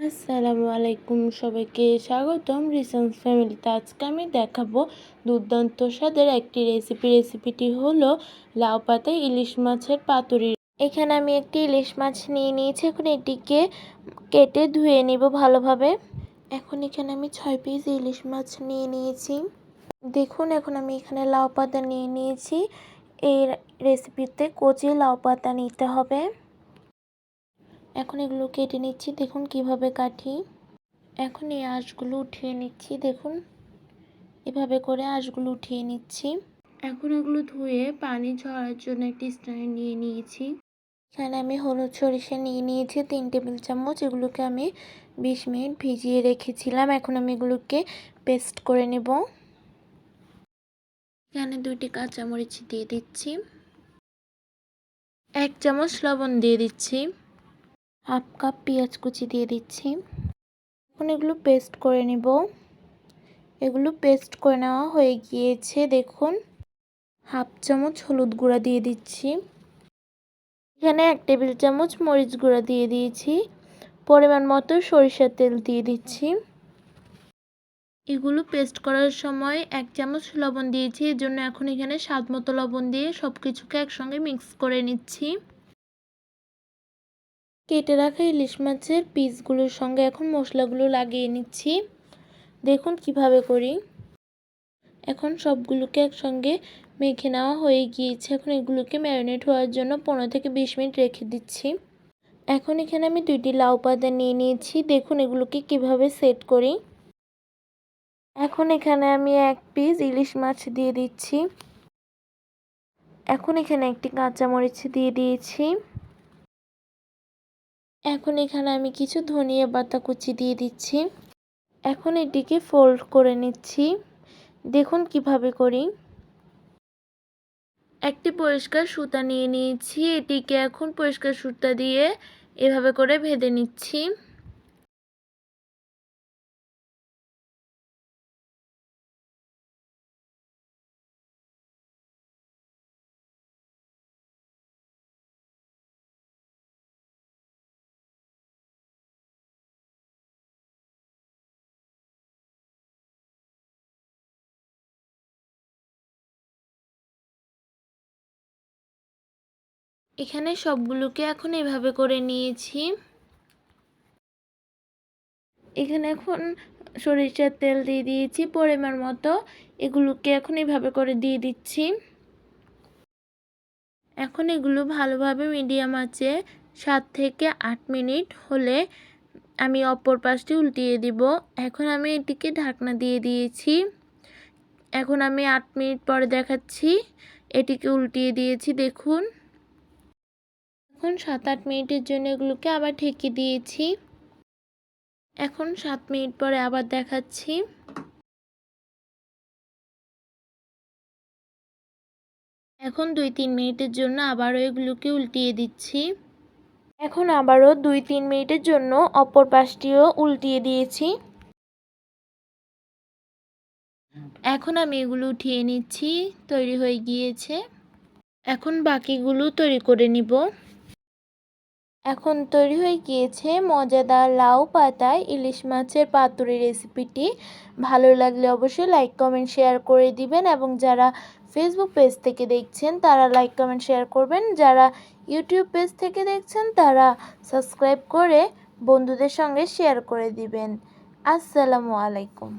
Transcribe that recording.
আসসালামু আলাইকুম, সবাইকে স্বাগতম রিসেন্স ফ্যামিলিতে। আজকে আমি দেখাবো দুর্দান্ত স্বাদের একটি রেসিপিটি হলো লাউ পাতায় ইলিশ মাছের পাতুরি। এখানে আমি একটি ইলিশ মাছ নিয়ে নিয়েছি। এখন এটিকে কেটে ধুয়ে নিব ভালোভাবে। এখন এখানে আমি 6 পিস ইলিশ মাছ নিয়ে নিয়েছি। দেখুন, এখন আমি এখানে লাউ পাতা নিয়ে নিয়েছি। এই রেসিপিতে কচি লাউ পাতা নিতে হবে। এখন এগুলো কেটে নিচ্ছি, দেখুন কিভাবে কাটি। এখন এই আঁশগুলো উঠিয়ে নিচ্ছি, দেখুন এভাবে করে আঁশগুলো উঠিয়ে নিচ্ছি। এখন এগুলো ধুয়ে পানি ঝরার জন্য একটি স্ট্যান্ড নিয়ে নিয়েছি। এখানে আমি হলুদ সরিষা নিয়ে নিয়েছি 3 টেবিল চামচ। এগুলোকে আমি 20 মিনিট ভিজিয়ে রেখেছিলাম। এখন আমি এগুলোকে পেস্ট করে নেব। এখানে 2টি কাঁচামরিচ দিয়ে দিচ্ছি, 1 চামচ লবণ দিয়ে দিচ্ছি, হাফ কাপ পেঁয়াজ কুচি দিয়ে দিচ্ছি। এখন এগুলো পেস্ট করে নেব। এগুলো পেস্ট করে নেওয়া হয়ে গিয়েছে। দেখুন, হাফ চামচ হলুদ গুঁড়া দিয়ে দিচ্ছি। এখানে 1 টেবিল চামচ মরিচ গুঁড়া দিয়ে দিয়েছি। পরিমাণ মতো সরিষার তেল দিয়ে দিচ্ছি। এগুলো পেস্ট করার সময় 1 চামচ লবণ দিয়েছি, এর জন্য এখন এখানে স্বাদ মতো লবণ দিয়ে সব কিছুকে একসঙ্গে মিক্স করে নিচ্ছি। কেটে রাখা ইলিশ মাছের পিসগুলোর সঙ্গে এখন মশলাগুলো লাগিয়ে নিচ্ছি। দেখুন কিভাবে করি। এখন সবগুলোকে একসঙ্গে মেখে নেওয়া হয়ে গিয়েছে। এখন এগুলোকে ম্যারিনেট হওয়ার জন্য 15 থেকে 20 মিনিট রেখে দিচ্ছি। এখন এখানে আমি 2টি লাউ পাতা নিয়ে নিয়েছি। দেখুন এগুলোকে কিভাবে সেট করি। এখন এখানে আমি 1 পিস ইলিশ মাছ দিয়ে দিচ্ছি। এখন এখানে একটি কাঁচামরিচ দিয়ে দিয়েছি। এখন এখানে আমি কিছু ধনিয়া পাতা কুচি দিয়ে দিচ্ছি। এখন এটিকে ফোল্ড করে নিচ্ছি। দেখুন কিভাবে করি। একটি পরিষ্কার সুতা নিয়ে নিয়েছি। এটিকে এখন পরিষ্কার সুতা দিয়ে এভাবে করে বেঁধে নিচ্ছি। এখানে সবগুলোকে এখন এভাবে করে নিয়েছি। এখানে এখন সরিষার তেল দিয়ে দিয়েছি পরিমাণ মতো। এগুলোকে এখন এভাবে করে দিয়ে দিচ্ছি। এখন এগুলো ভালোভাবে মিডিয়াম আঁচে 7 থেকে 8 মিনিট হলে আমি অপর পাশটি উল্টিয়ে দিব। এখন আমি এটিকে ঢাকনা দিয়ে দিয়েছি। এখন আমি 8 মিনিট পরে দেখাচ্ছি। এটিকে উল্টিয়ে দিয়েছি, দেখুন। এখন 7-8 মিনিটের জন্য এগুলোকে আবার ঢেকে দিয়েছি। এখন 7 মিনিট পরে আবার দেখাচ্ছি। এখন 2-3 মিনিটের জন্য আবারও এগুলোকে উল্টিয়ে দিচ্ছি। এখন আবারও 2-3 মিনিটের জন্য অপর পাশটিও উল্টিয়ে দিয়েছি। এখন আমি এগুলো উঠিয়ে নিচ্ছি, তৈরি হয়ে গিয়েছে। এখন বাকিগুলো তৈরি করে নিব। এখন তৈরি হয়ে গিয়েছে মজাদার লাউ পাতায় ইলিশ মাছের পাতুরি রেসিপিটি। ভালো লাগলে অবশ্যই লাইক কমেন্ট শেয়ার করে দিবেন, এবং যারা ফেসবুক পেজ থেকে দেখছেন তারা লাইক কমেন্ট শেয়ার করবেন। যারা ইউটিউব পেজ থেকে দেখছেন তারা সাবস্ক্রাইব করে বন্ধুদের সঙ্গে শেয়ার করে দিবেন। আসসালামু আলাইকুম।